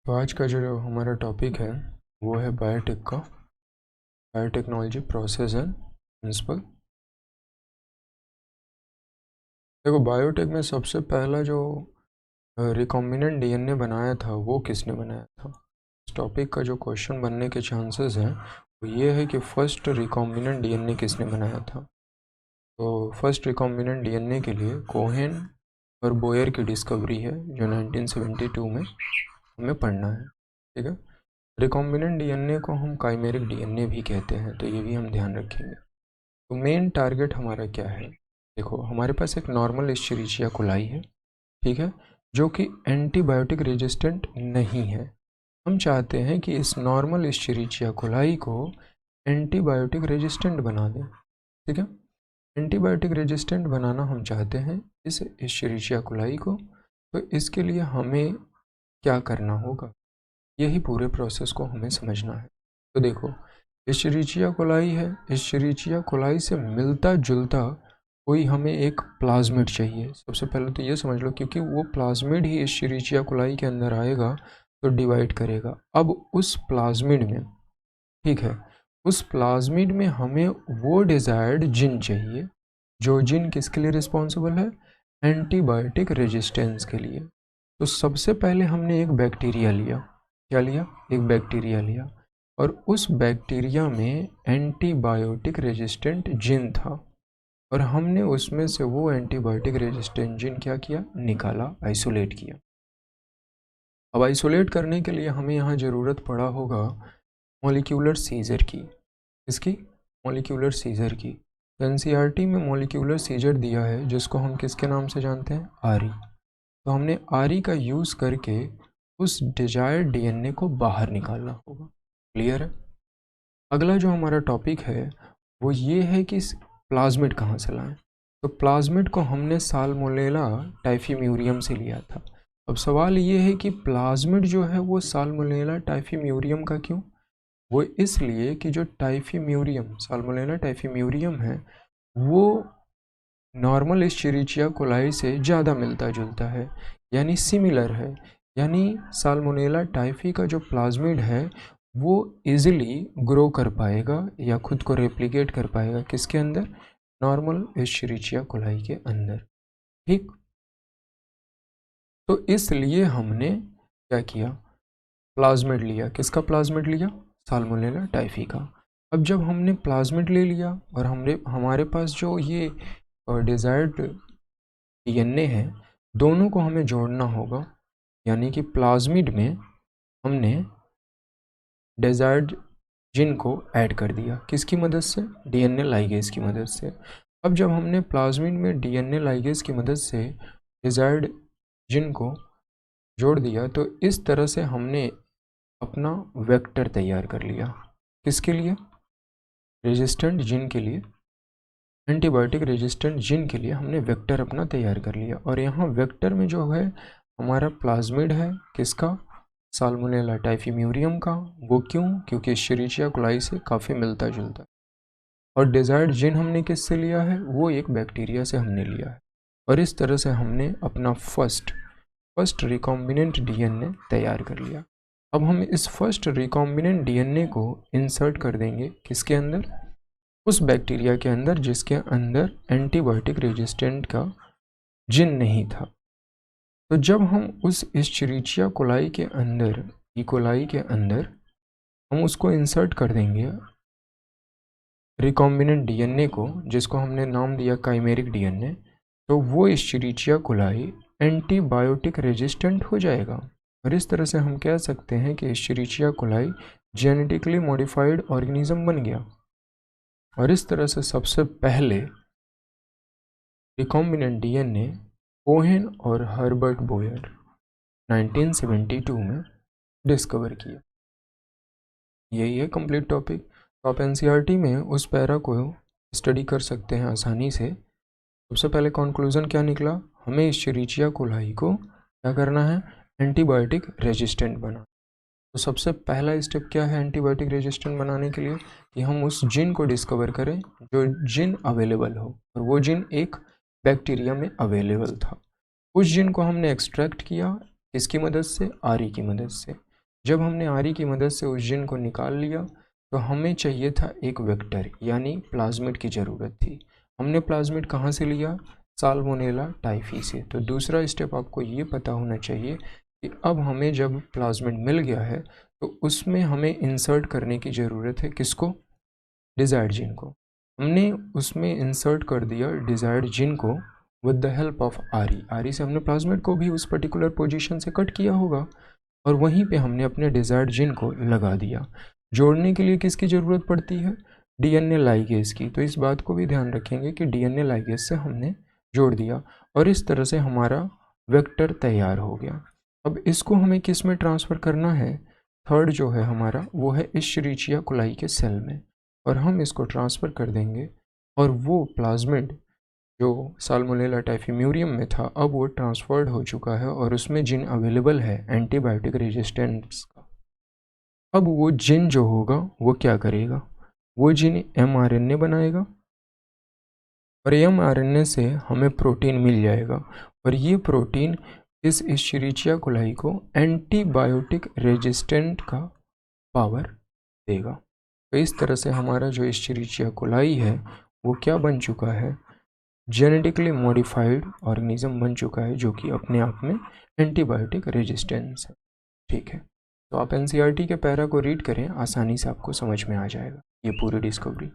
तो आज का जो हमारा टॉपिक है वो है बायोटेक का, बायोटेक्नोलॉजी प्रोसेस एंड प्रिंसिपल। देखो, बायोटेक में सबसे पहला जो रिकॉम्बिनेंट डीएनए बनाया था वो किसने बनाया था। इस टॉपिक का जो क्वेश्चन बनने के चांसेस हैं वो ये है कि फर्स्ट रिकॉम्बिनेंट डीएनए किसने बनाया था। तो फर्स्ट रिकॉम्बिनेंट डीएनए के लिए कोहेन और बोयर की डिस्कवरी है जो 1972 में हमें पढ़ना है। ठीक है, रिकॉम्बिनेंट डीएनए को हम काइमेरिक डीएनए भी कहते हैं, तो ये भी हम ध्यान रखेंगे। तो मेन टारगेट हमारा क्या है। देखो, हमारे पास एक नॉर्मल एस्चेरिचिया कोलाई है, ठीक है, जो कि एंटीबायोटिक रेजिस्टेंट नहीं है। हम चाहते हैं कि इस नॉर्मल एस्चेरिचिया कोलाई को एंटीबायोटिक रेजिस्टेंट बना दें। ठीक है, एंटीबायोटिक रेजिस्टेंट बनाना हम चाहते हैं इस एस्चेरिचिया कोलाई को। तो इसके लिए हमें क्या करना होगा, यही पूरे प्रोसेस को हमें समझना है। तो देखो, एस्चेरिचिया कोलाई है, एस्चेरिचिया कोलाई से मिलता जुलता कोई हमें एक प्लाज्मिड चाहिए। सबसे पहले तो ये समझ लो, क्योंकि वो प्लाज्मिड ही एस्चेरिचिया कोलाई के अंदर आएगा तो डिवाइड करेगा। अब उस प्लाज्मिड में, ठीक है, उस प्लाज्मिड में हमें वो डिजायर्ड जिन चाहिए जो जिन किसके लिए रिस्पॉन्सिबल है, एंटीबायोटिक रेजिस्टेंस के लिए। तो सबसे पहले हमने एक बैक्टीरिया लिया। क्या लिया? एक बैक्टीरिया लिया, और उस बैक्टीरिया में एंटीबायोटिक रेजिस्टेंट जिन था, और हमने उसमें से वो एंटीबायोटिक रेजिस्टेंट जिन क्या किया, निकाला, आइसोलेट किया। अब आइसोलेट करने के लिए हमें यहाँ ज़रूरत पड़ा होगा मॉलिक्यूलर सीजर की। इसकी मॉलिक्यूलर सीजर की। एनसीईआरटी में मॉलिक्यूलर सीजर दिया है जिसको हम किसके नाम से जानते हैं, आरी। तो हमने आरी का यूज़ करके उस डिजायर्ड डीएनए को बाहर निकालना होगा। क्लियर है? अगला जो हमारा टॉपिक है वो ये है कि प्लाज्मिड कहाँ से लाएं। तो प्लाज्मिड को हमने साल्मोनेला टाइफीम्यूरियम से लिया था। अब सवाल ये है कि प्लाज्मिड जो है वो साल्मोनेला टाइफीम्यूरियम का क्यों? वो इसलिए कि जो टाइफीम्यूरियम, साल्मोनेला टाइफीम्यूरियम है, वो नॉर्मल एस्चेरिचिया कोलाई से ज़्यादा मिलता जुलता है, यानी सिमिलर है। यानी साल्मोनेला टाइफी का जो प्लाज्मिड है वो इजीली ग्रो कर पाएगा या खुद को रेप्लिकेट कर पाएगा किसके अंदर, नॉर्मल एस्चेरिचिया कोलाई के अंदर। ठीक, तो इसलिए हमने क्या किया, प्लाज्मिड लिया। किसका प्लाज्मिड लिया? साल्मोनेला टाइफी का। अब जब हमने प्लाज्मिड ले लिया और हमारे पास जो ये डिजायर्ड डीएनए है, दोनों को हमें जोड़ना होगा। यानी कि प्लाज्मिड में हमने डिजायर्ड जिन को ऐड कर दिया, किसकी मदद से, डीएनए लाइगेज की मदद से। अब जब हमने प्लाज्मिड में डीएनए लाइगेज की मदद से डिजायर्ड जिन को जोड़ दिया, तो इस तरह से हमने अपना वेक्टर तैयार कर लिया। किसके लिए? रेजिस्टेंट जिन के लिए, एंटीबायोटिक रेजिस्टेंट जिन के लिए हमने वेक्टर अपना तैयार कर लिया। और यहाँ वेक्टर में जो है हमारा प्लाज्मिड है, किसका, साल्मोनेला टाइफीम्यूरियम का। वो क्यों? क्योंकि एस्चेरिचिया कोलाई से काफ़ी मिलता जुलता है। और डिजायर्ड जिन हमने किससे लिया है, वो एक बैक्टीरिया से हमने लिया है। और इस तरह से हमने अपना फर्स्ट रिकॉम्बिनेंट डीएनए तैयार कर लिया। अब हम इस फर्स्ट रिकॉम्बिनेंट डीएनए को इंसर्ट कर देंगे किसके अंदर, उस बैक्टीरिया के अंदर जिसके अंदर एंटीबायोटिक रेजिस्टेंट का जिन नहीं था। तो जब हम उस एस्चेरिचिया कोलाई के अंदर, इकोलाई के अंदर हम उसको इंसर्ट कर देंगे रिकॉम्बिनेंट डीएनए को, जिसको हमने नाम दिया काइमेरिक डीएनए, तो वो एस्चेरिचिया कोलाई एंटीबायोटिक रेजिस्टेंट हो जाएगा। और इस तरह से हम कह सकते हैं कि Escherichia coli genetically modified organism बन गया। और इस तरह से सबसे पहले रिकॉम्बिनेंट डीएनए कोहेन और हर्बर्ट बोयर 1972 में डिस्कवर किया। यही है कंप्लीट टॉपिक। तो आप एनसीईआरटी में उस पैरा को स्टडी कर सकते हैं आसानी से। सबसे पहले कंक्लूजन क्या निकला, हमें एस्चेरिचिया कोलाई को क्या करना है, एंटीबायोटिक रेजिस्टेंट बना। तो सबसे पहला स्टेप क्या है एंटीबायोटिक रेजिस्टेंट बनाने के लिए, कि हम उस जिन को डिस्कवर करें जो जिन अवेलेबल हो, और वो जिन एक बैक्टीरिया में अवेलेबल था। उस जिन को हमने एक्सट्रैक्ट किया किसकी मदद से, आरी की मदद से। जब हमने आरी की मदद से उस जिन को निकाल लिया तो हमें चाहिए था एक वेक्टर यानी प्लाज्मिड की ज़रूरत थी। हमने प्लाज्मिड कहाँ से लिया? साल्मोनेला टाइफी से। तो दूसरा स्टेप आपको ये पता होना चाहिए कि अब हमें जब प्लाज्मिड मिल गया है तो उसमें हमें इंसर्ट करने की ज़रूरत है। किसको? डिज़ायर्ड जीन को। हमने उसमें इंसर्ट कर दिया डिज़ायर्ड जीन को विद द हेल्प ऑफ आरी। आरी से हमने प्लाज्मिड को भी उस पर्टिकुलर पोजीशन से कट किया होगा और वहीं पे हमने अपने डिज़ायर्ड जीन को लगा दिया। जोड़ने के लिए किसकी ज़रूरत पड़ती है? डीएनए लाइगेज की। तो इस बात को भी ध्यान रखेंगे कि डीएनए लाइगेज से हमने जोड़ दिया और इस तरह से हमारा वेक्टर तैयार हो गया। अब इसको हमें किस में ट्रांसफ़र करना है? थर्ड जो है हमारा वो है इश्चरीचिया कोलाई के सेल में, और हम इसको ट्रांसफ़र कर देंगे और वो प्लाज्मिड जो साल्मोनेला टाइफीम्यूरियम में था अब वो ट्रांसफर्ड हो चुका है और उसमें जिन अवेलेबल है एंटीबायोटिक रेजिस्टेंस का। अब वो जिन जो होगा वो क्या करेगा? वो जिन mRNA बनाएगा और mRNA से हमें प्रोटीन मिल जाएगा और ये प्रोटीन इस इश्चरीचिया कोलाई को एंटीबायोटिक रेजिस्टेंट का पावर देगा। तो इस तरह से हमारा जो इश्चरीचिया कोलाई है वो क्या बन चुका है? जेनेटिकली मॉडिफाइड ऑर्गेनिज्म बन चुका है जो कि अपने आप में एंटीबायोटिक रेजिस्टेंस है। ठीक है, तो आप एनसीईआरटी के पैरा को रीड करें, आसानी से आपको समझ में आ जाएगा ये पूरी डिस्कवरी।